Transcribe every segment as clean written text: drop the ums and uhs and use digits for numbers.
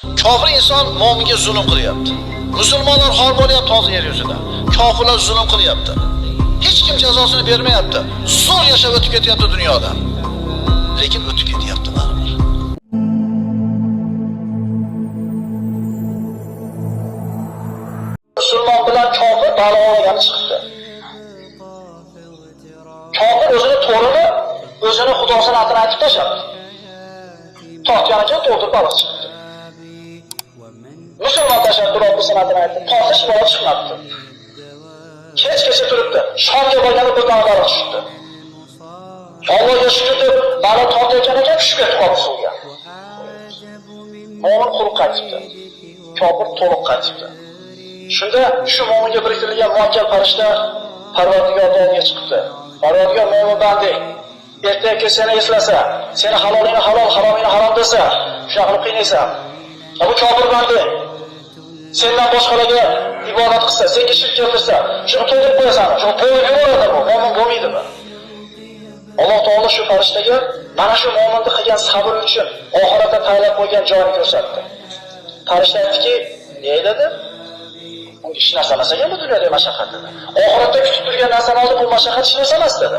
Kofir inson mo'minga zulm qilyapti. Musulmonlar xor bo'lyapti hozir yer yuzida. Kofirlar zulm qilyapti. Hech kim jazosini bermayapti. Zo'r yashab o'tib ketyapti dunyoda. Lekin o'tib ketyapti baribir. Musulmon bilan kofir da'volagani chiqdi. Kofir o'zini to'rini, o'zini xudosini atini aytib tashladi. Tortganicha to'ldirib baliq chiqdi. Musulmon tashlab Robbisini atini aytdi. Tortish baliq chiqmabdi. Kechgacha turibdi. Shomga borganda bir dona baliq tushdi. Allohga shukr deb baliq tortayotgan ekan tushib ketib qoldi suvga. Mo'min quruq qaytibdi. Kofir to'liq qaytibdi. Shunda shu mo'minga biriktirilgan muakkal farishta Parvardigorning oldiga chiqdi. Parvardigor mo'min banding, ertaga seni eslasa, seni halolingni halol, haromingni harom desa, shunaqa qilib qiynaysan. Bu kofir banding sendan boshqalarga ibodat qilsa, senga shirk keltirsa, shuni to'g'ri qo'yasan, shuni to'g'ri yuboradi bu, mo'min bo'lmaydimi? Alloh taolo shu farishtaga mana shu mo'minni qilgan sabr uchun oxiratda tayyorlab qo'ygan joyini ko'rsatdi. Farishta aytdiki, "Ey dedi, hech narsa emas ekan bu dunyoda mashaqqat dedi. Oxiratda kutib turgan narsani olib bu mashaqqat hech narsa emas dedi."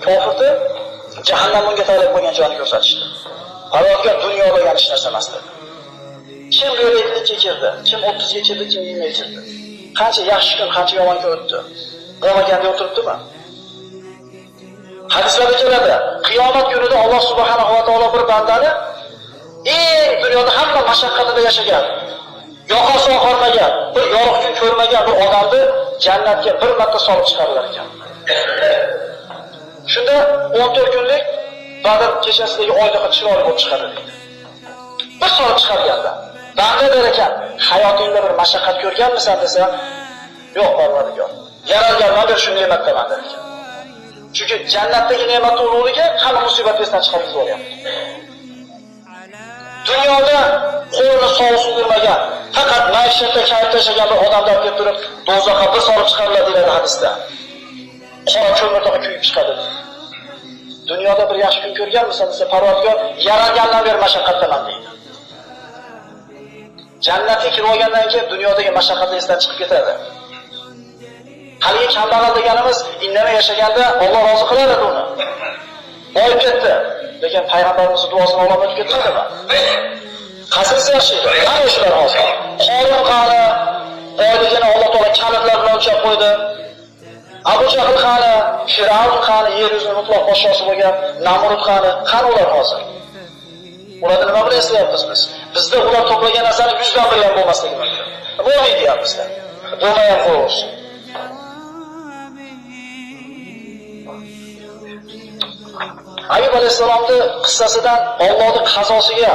Kofirni jahannam unga tayyorlab qo'ygan joyini ko'rsatishdi. Parvardigor dunyoda hech narsa emas dedi. Kim go'raylikka kirdi, kim 30 ga kirdi, kim 20 ga kirdi. Qancha yaxshi kun, qancha yomon kun o'tdi. Bo'lmaganda o'tiribdimi? Hadislarda keladi, qiyomat kunida Alloh subhanahu va taolo bir bandani eng dunyoda hamma mashaqqatida yashagan, yoqasi oqarmagan, bir yorug' kun ko'rmagan bir odamni jannatga bir marta solib chiqarlar ekan. Shunda 14 kunlik Badr kechasidagi oyliq chiroyli bo'lib chiqadi deydi. Bir solib chiqarganda banda der ekan, hayotingda bir mashaqqat ko'rganmisan desa, yo'q Parvardigor. Yaralganman bir shu ne'matdaman der ekan. Chunki jannatdagi ne'mat ulug'ligi hamma musibat esdan chiqarib yuboryapti. Dunyoda qo'lini sovuq sug'urmagan, faqat maishatda kayf tashagan bir odamlar kelib turib, do'zaxga bir solib chiqariladi deyiladi hadisda. Qora ko'mirda kuyib chiqadi. Dunyoda bir yaxshi kun ko'rganmisan desa, Parvardigor yaralgandan beri mashaqqatdaman deydi. Jannatga kirib olgandan keyin dunyodagi mashaqqatlar esdan chiqib ketadi. Haligi kambag'al deganimiz indamay yashaganda Alloh rozi qiladi uni. Boyib ketdi. Lekin payg'ambarimizning duosini olib o'tib ketmadimi? Qasinsa yashaydi. Mana shular hozir. Qorin qani, boyligini Alloh taolo kalitlar bilan o'lchab qo'ydi. Abu Jahl qani, Firavn qani, yer yuzining mutlaq podshosi bo'lgan Namrud qani ular hozir? Ularni nima bilan eslayapmiz biz? Bizda ular to'plagan narsani 100 dan biri ham bo'lmasligi mumkin. Bo'lmaydi deyapmizda. Bo'lmay ham qo'yamiz. Ayyub alayhisolamning qissasidan Allohning qazosiga